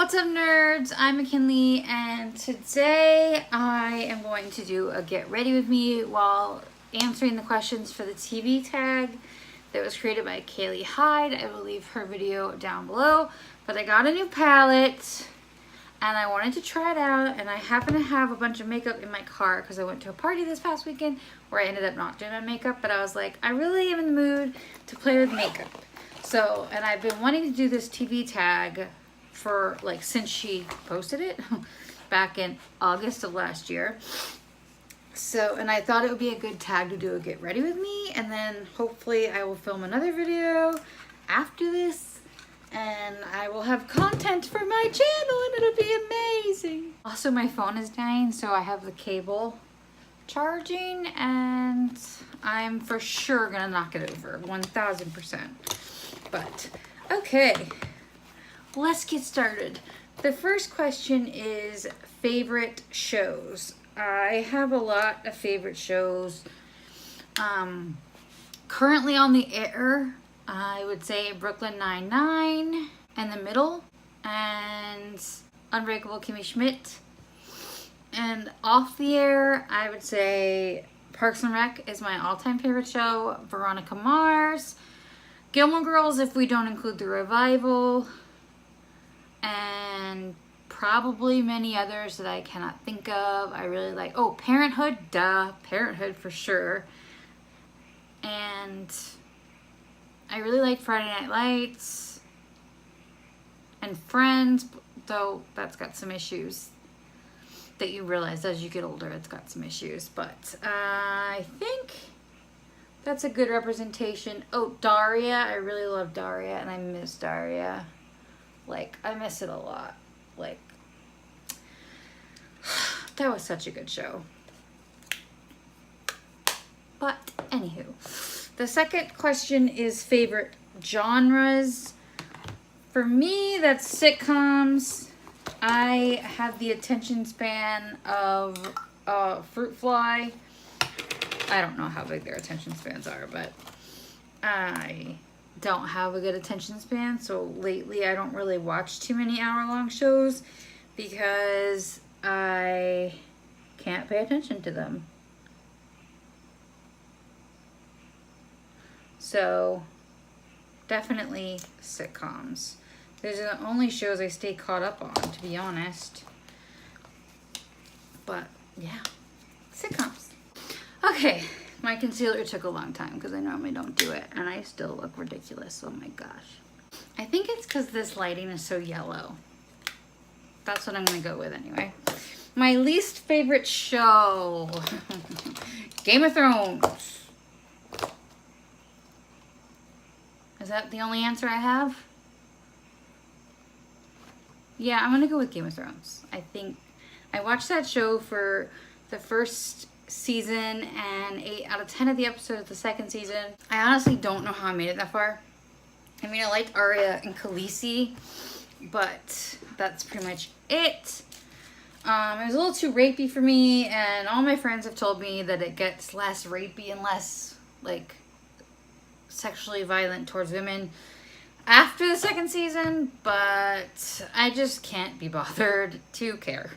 What's up, nerds? I'm McKinley, and today I am going to do a get ready with me while answering the questions for the TV tag that was created by Kaylee Hyde. I will leave her video down below, but I got a new palette and I wanted to try it out, and I happen to have a bunch of makeup in my car because I went to a party this past weekend where I ended up not doing my makeup, but I was like, I really am in the mood to play with makeup. So, and I've been wanting to do this TV tag for like since she posted it back in August of last year. So, and I thought it would be a good tag to do a get ready with me, and then hopefully I will film another video after this and I will have content for my channel and it'll be amazing. Also, my phone is dying, so I have the cable charging and I'm for sure gonna knock it over 1000%. But okay, let's get started. The first question is favorite shows. I have a lot of favorite shows. Currently on the air, I would say Brooklyn Nine-Nine and The Middle and Unbreakable Kimmy Schmidt. And off the air, I would say Parks and Rec is my all-time favorite show. Veronica Mars, Gilmore Girls if we don't include the revival, and probably many others that I cannot think of. I really like, oh, Parenthood, duh, Parenthood for sure. And I really like Friday Night Lights and Friends, though that's got some issues that you realize as you get older. It's got some issues, but I think that's a good representation. Oh, Daria, I really love Daria and I miss Daria. Like, I miss it a lot. Like, that was such a good show. But anywho, the second question is favorite genres. For me, that's sitcoms. I have the attention span of Fruit Fly. I don't know how big their attention spans are, but I don't have a good attention span, so lately I don't really watch too many hour-long shows because I can't pay attention to them. So definitely sitcoms. Those are the only shows I stay caught up on, to be honest. But yeah, sitcoms. Okay, my concealer took a long time because I normally don't do it and I still look ridiculous. Oh my gosh. I think it's because this lighting is so yellow. That's what I'm gonna go with anyway. My least favorite show. Game of Thrones. Is that the only answer I have? Yeah, I'm gonna go with Game of Thrones. I think I watched that show for the first season and 8 out of 10 of the episodes of the second season. I honestly don't know how I made it that far. I mean, I liked Arya and Khaleesi, but that's pretty much it. It was a little too rapey for me, and all my friends have told me that it gets less rapey and less, like, sexually violent towards women after the second season, but I just can't be bothered to care.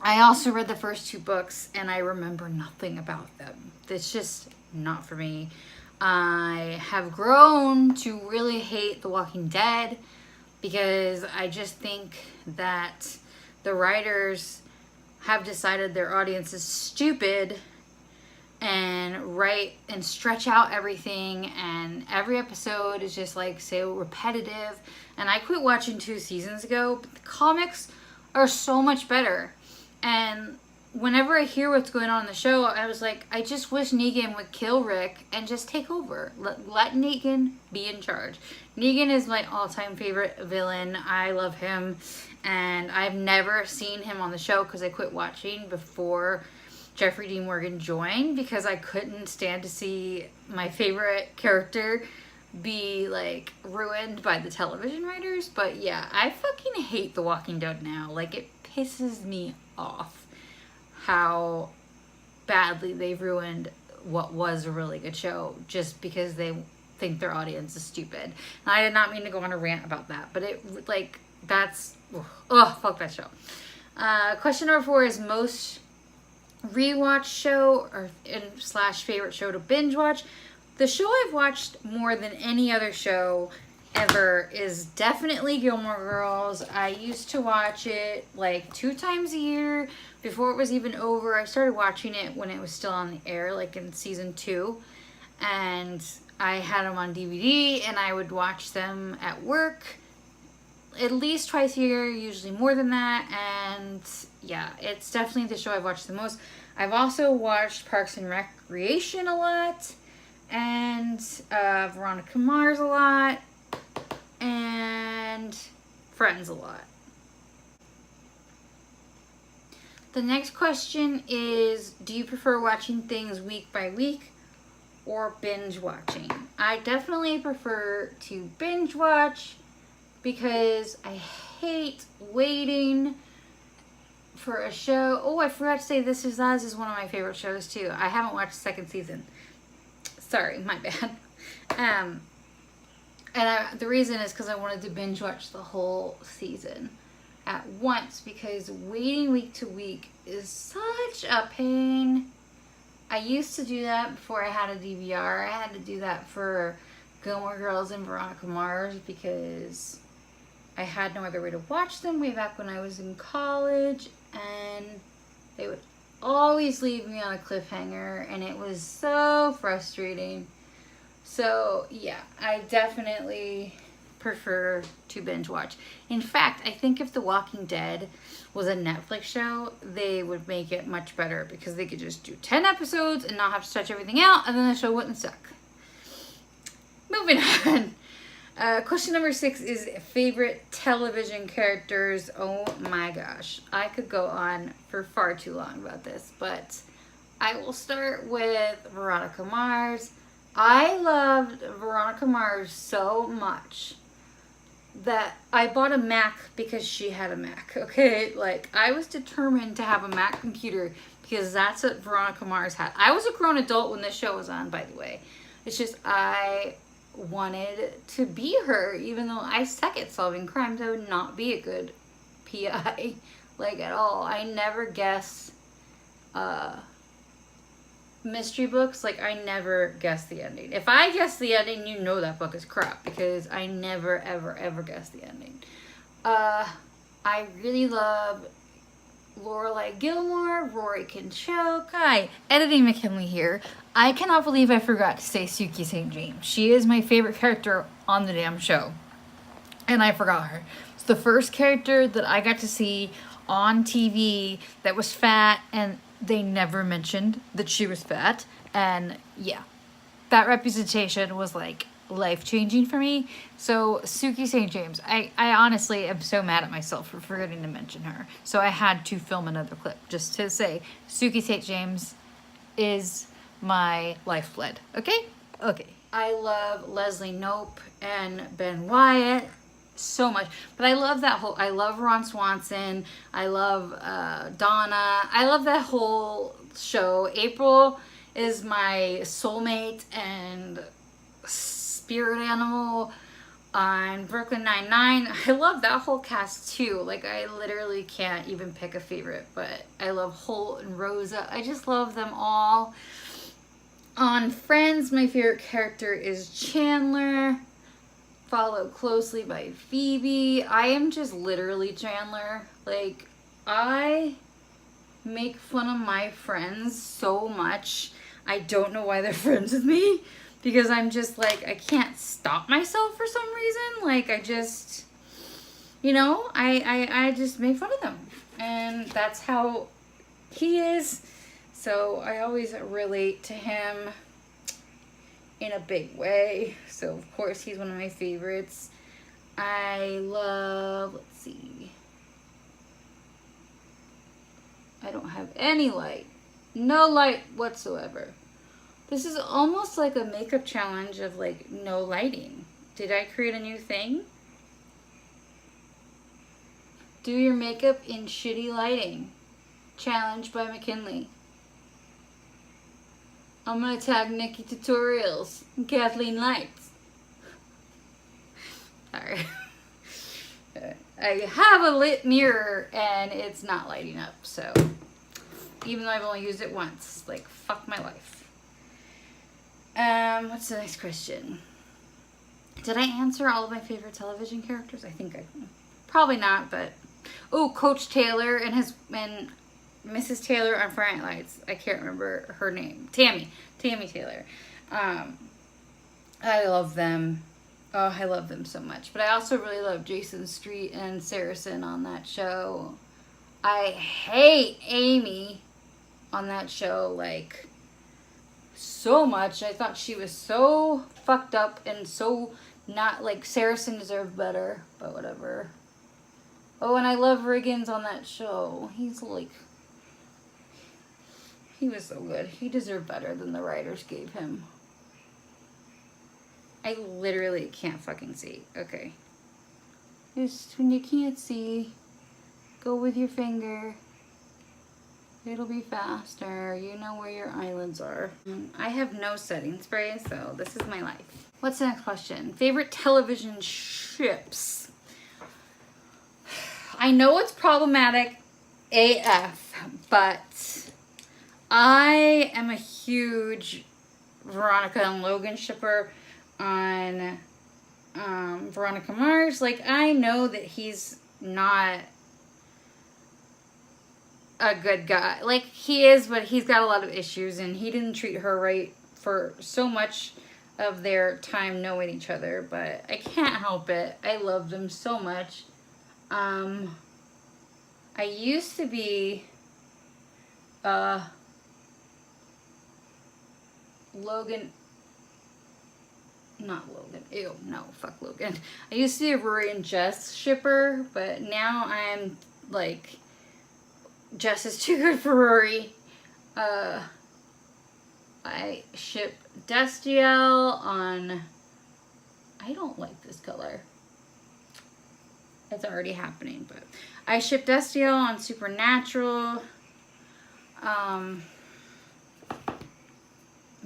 I also read the first 2 books and I remember nothing about them. It's just not for me. I have grown to really hate The Walking Dead because I just think that the writers have decided their audience is stupid and write and stretch out everything, and every episode is just like so repetitive. And I quit watching 2 seasons ago, but the comics are so much better. And whenever I hear what's going on in the show, I was like, I just wish Negan would kill Rick and just take over. Let Negan be in charge. Negan is my all-time favorite villain. I love him. And I've never seen him on the show because I quit watching before Jeffrey Dean Morgan joined, because I couldn't stand to see my favorite character be like ruined by the television writers. But yeah, I fucking hate The Walking Dead now. Like, it pisses me off how badly they've ruined what was a really good show just because they think their audience is stupid. And I did not mean to go on a rant about that, but it, like, That's, oh, fuck that show. Question number 4 is most rewatch show or slash favorite show to binge watch. The show I've watched more than any other show ever is definitely Gilmore Girls. I used to watch it like 2 times a year before it was even over. I started watching it when it was still on the air, like in season 2, and I had them on DVD and I would watch them at work at least twice a year, usually more than that. And yeah, it's definitely the show I've watched the most. I've also watched Parks and Recreation a lot, and Veronica Mars a lot, and Friends a lot. The next question is, do you prefer watching things week by week or binge watching? I definitely prefer to binge watch because I hate waiting for a show. Oh, I forgot to say This Is Us is one of my favorite shows too. I haven't watched the 2nd season. Sorry, my bad. The reason is because I wanted to binge watch the whole season at once, because waiting week to week is such a pain. I used to do that before I had a DVR. I had to do that for Gilmore Girls and Veronica Mars because I had no other way to watch them way back when I was in college, and they would always leave me on a cliffhanger, and it was so frustrating. So yeah, I definitely prefer to binge watch. In fact, I think if The Walking Dead was a Netflix show, they would make it much better because they could just do 10 episodes and not have to stretch everything out, and then the show wouldn't suck. Moving on. Question number 6 is favorite television characters. Oh my gosh. I could go on for far too long about this, but I will start with Veronica Mars. I loved Veronica Mars so much that I bought a Mac because she had a Mac, okay? Like, I was determined to have a Mac computer because that's what Veronica Mars had. I was a grown adult when this show was on, by the way. It's just I wanted to be her, even though I suck at solving crimes. I would not be a good PI, like, at all. I never guess mystery books. Like, I never guess the ending. If I guess the ending, you know that book is crap, because I never ever guess the ending. I really love Lorelai Gilmore, Rory Kinchoke. Hi, Editing McKinley here. I cannot believe I forgot to say Suki St. James. She is my favorite character on the damn show, and I forgot her. It's the first character that I got to see on TV that was fat, and they never mentioned that she was fat. And yeah, that representation was like life-changing for me. So Suki St. James, I honestly am so mad at myself for forgetting to mention her. So I had to film another clip just to say Suki St. James is my lifeblood. Okay? Okay. I love Leslie Knope and Ben Wyatt so much, but I love that whole, I love Ron Swanson, I love Donna, I love that whole show. April is my soulmate and spirit animal on Brooklyn Nine-Nine. I love that whole cast too. Like, I literally can't even pick a favorite, but I love Holt and Rosa. I just love them all. On Friends, my favorite character is Chandler, followed closely by Phoebe. I am just literally Chandler. Like, I make fun of my friends so much. I don't know why they're friends with me, because I'm just like, I can't stop myself for some reason. Like, I just, you know, I just make fun of them, and that's how he is. So I always relate to him in a big way. So of course he's one of my favorites. I love, let's see, I don't have any light. No light whatsoever. This is almost like a makeup challenge of like no lighting. Did I create a new thing? Do your makeup in shitty lighting. Challenge by McKinley. I'm gonna tag Nikki Tutorials and Kathleen Lights. Sorry. I have a lit mirror and it's not lighting up, so even though I've only used it once, like, fuck my life. What's the next question? Did I answer all of my favorite television characters? I think I, probably not, but, oh, Coach Taylor and Mrs. Taylor on Friday Night Lights. I can't remember her name. Tammy Taylor. I love them. Oh, I love them so much. But I also really love Jason Street and Saracen on that show. I hate Amy on that show, like, so much. I thought she was so fucked up and so not, like, Saracen deserved better, but whatever. Oh, and I love Riggins on that show. He's like, he was so good. He deserved better than the writers gave him. I literally can't fucking see. Okay. Just when you can't see, go with your finger. It'll be faster. You know where your islands are. I have no setting spray, so this is my life. What's the next question? Favorite television ships? I know it's problematic AF, but I am a huge Veronica and Logan shipper on Veronica Mars. Like, I know that he's not a good guy. Like, he is, but he's got a lot of issues, and he didn't treat her right for so much of their time knowing each other, but I can't help it. I love them so much. I used to be Logan, not Logan, ew, no, fuck Logan. I used to be a Rory and Jess shipper, but now I'm like, Jess is too good for Rory. I ship Destiel on, I don't like this color. It's already happening, but I ship Destiel on Supernatural. What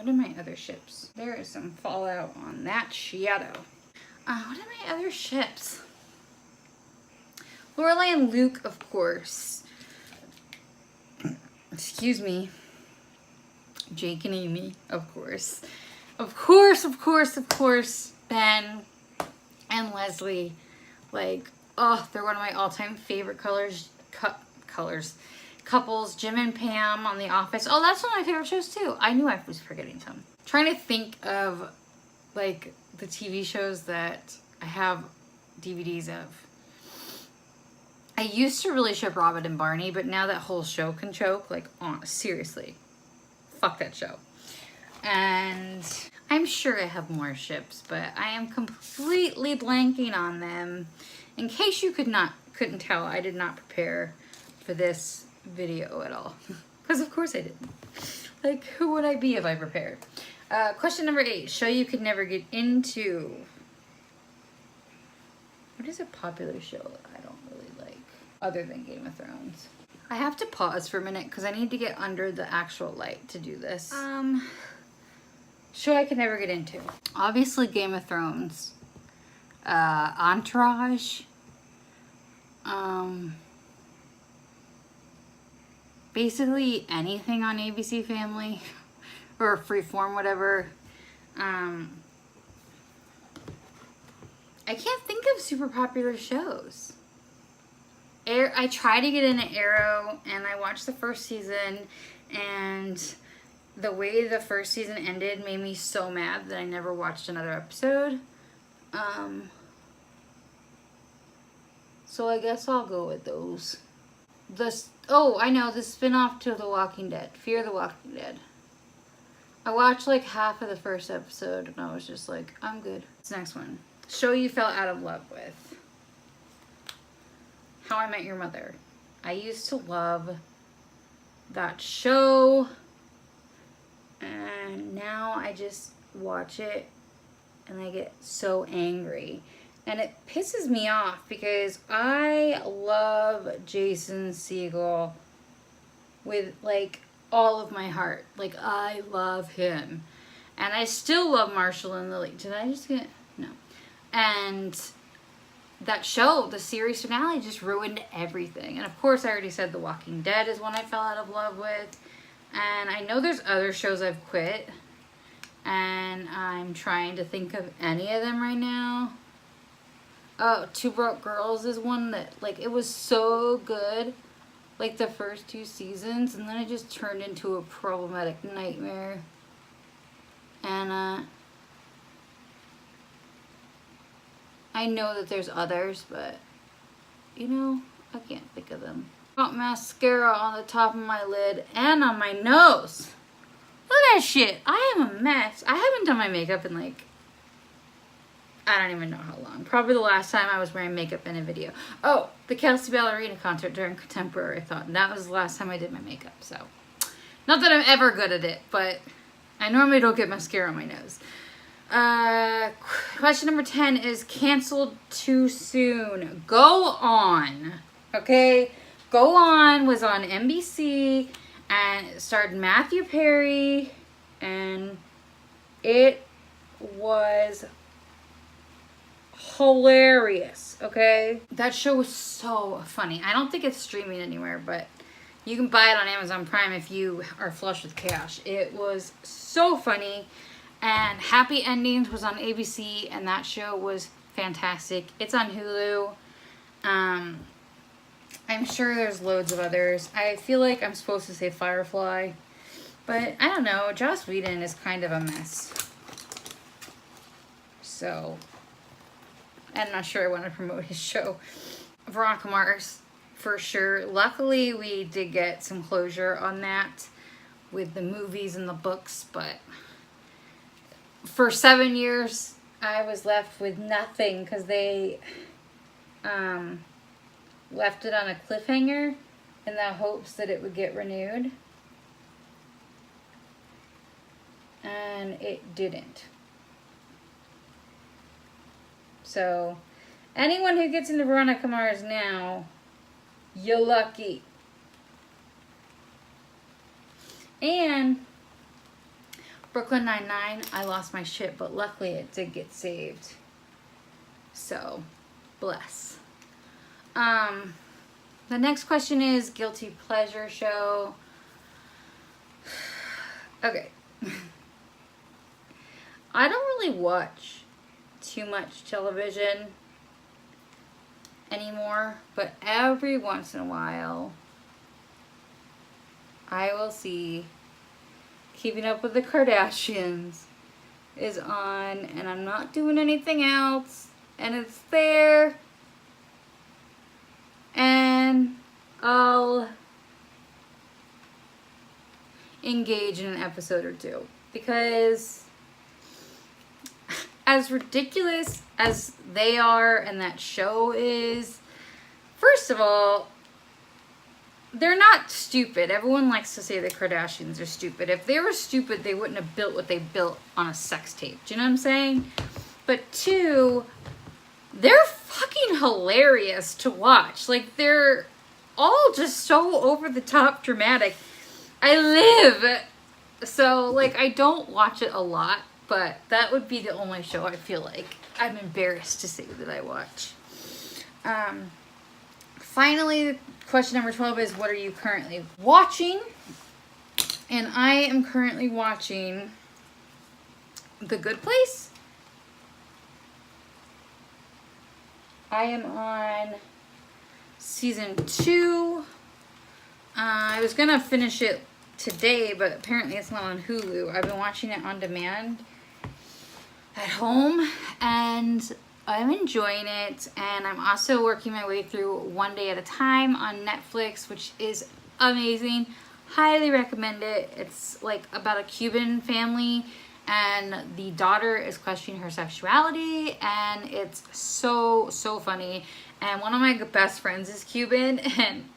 are my other ships? There is some fallout on that shadow. What are my other ships? Lorelai and Luke, of course. Excuse me. Jake and Amy, of course. Of course, of course, of course. Ben and Leslie. Like, oh, they're one of my all-time favorite couples. Jim and Pam on The Office. Oh, that's one of my favorite shows too. I knew I was forgetting some. Trying to think of, like, the TV shows that I have DVDs of. I used to really ship Robin and Barney, but now that whole show can choke. Like, oh, seriously. Fuck that show. And I'm sure I have more ships, but I am completely blanking on them. In case you couldn't tell, I did not prepare for this video at all. Because of course I didn't. Like, who would I be if I prepared? Question number 8. Show you could never get into. What is a popular show that I don't really like, other than Game of Thrones? I have to pause for a minute because I need to get under the actual light to do this. Show I could never get into. Obviously Game of Thrones. Entourage. Basically anything on ABC Family or Freeform, whatever. I can't think of super popular shows. I tried to get into Arrow, and I watched the first season, and the way the first season ended made me so mad that I never watched another episode. So I guess I'll go with those. Oh, I know, the spin-off to The Walking Dead. Fear the Walking Dead. I watched like half of the first episode, and I was just like, I'm good. This next one. Show you fell out of love with. How I Met Your Mother. I used to love that show, and now I just watch it and I get so angry, and it pisses me off because I love Jason Segel with like all of my heart. Like, I love him, and I still love Marshall and Lily. Did I just get no? And that show, the series finale, just ruined everything. And of course, I already said The Walking Dead is one I fell out of love with. And I know there's other shows I've quit. And I'm trying to think of any of them right now. Oh, Two Broke Girls is one that, like, it was so good, like, the first 2 seasons, and then it just turned into a problematic nightmare. And, I know that there's others, but, you know, I can't think of them. Got mascara on the top of my lid and on my nose. Look at that shit. I am a mess. I haven't done my makeup in, like, I don't even know how long. Probably the last time I was wearing makeup in a video. Oh, the Kelsey Ballerina concert during Contemporary Thought. And that was the last time I did my makeup. So, not that I'm ever good at it, but I normally don't get mascara on my nose. Question number 10 is canceled too soon. Go On. Okay? Go On was on NBC and it starred Matthew Perry. And it was hilarious, okay? That show was so funny. I don't think it's streaming anywhere, but you can buy it on Amazon Prime if you are flush with cash. It was so funny. And Happy Endings was on ABC, and that show was fantastic. It's on Hulu. I'm sure there's loads of others. I feel like I'm supposed to say Firefly, but I don't know. Joss Whedon is kind of a mess. So I'm not sure I want to promote his show. Veronica Mars, for sure. Luckily, we did get some closure on that with the movies and the books, but for 7 years, I was left with nothing because they left it on a cliffhanger in the hopes that it would get renewed. And it didn't. So, anyone who gets into Veronica Mars now, you're lucky. And Brooklyn Nine-Nine, I lost my shit, but luckily it did get saved. So, bless. The next question is guilty pleasure show. Okay. I don't really watch too much television anymore, but every once in a while I will see Keeping Up with the Kardashians is on, and I'm not doing anything else, and it's there, and I'll engage in an episode or two, because as ridiculous as they are and that show is, first of all, they're not stupid. Everyone likes to say the Kardashians are stupid. If they were stupid, they wouldn't have built what they built on a sex tape. Do you know what I'm saying? But 2, they're fucking hilarious to watch. Like, they're all just so over the top dramatic. I live. So, like, I don't watch it a lot, but that would be the only show I feel like I'm embarrassed to say that I watch. Finally, question number 12 is, what are you currently watching? And I am currently watching The Good Place. I am on season 2. I was gonna finish it today, but apparently it's not on Hulu. I've been watching it on demand at home, and I'm enjoying it. And I'm also working my way through One Day at a Time on Netflix, which is amazing. Highly recommend it. It's like about a Cuban family, and the daughter is questioning her sexuality, and it's so funny. And one of my best friends is Cuban, and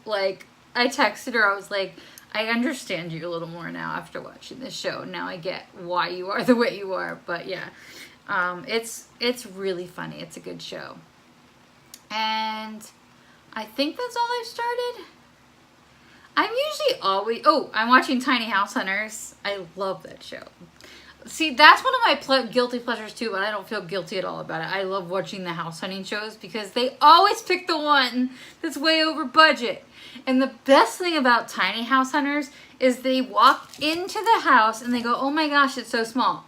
like I texted her, I was like, I understand you a little more now after watching this show. Now I get why you are the way you are. But yeah, it's really funny. It's a good show. And I think that's all I've started. I'm usually always, I'm watching Tiny House Hunters. I love that show. See, that's one of my guilty pleasures too, but I don't feel guilty at all about it. I love watching the house hunting shows because they always pick the one that's way over budget. And the best thing about tiny house hunters is they walk into the house and they go, oh my gosh, it's so small.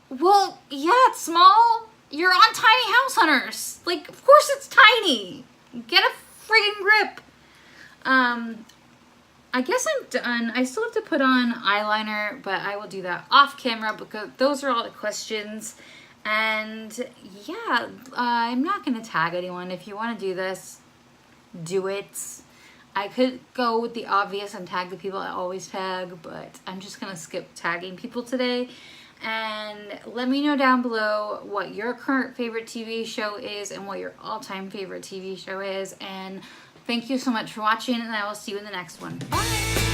Well, yeah, it's small. You're on Tiny House Hunters. Like, of course it's tiny. Get a friggin' grip. I guess I'm done. I still have to put on eyeliner, but I will do that off camera because those are all the questions. And yeah, I'm not going to tag anyone. If you want to do this, do it. I could go with the obvious and tag the people I always tag, but I'm just going to skip tagging people today. And let me know down below what your current favorite TV show is and what your all-time favorite TV show is. And thank you so much for watching, and I will see you in the next one. Bye!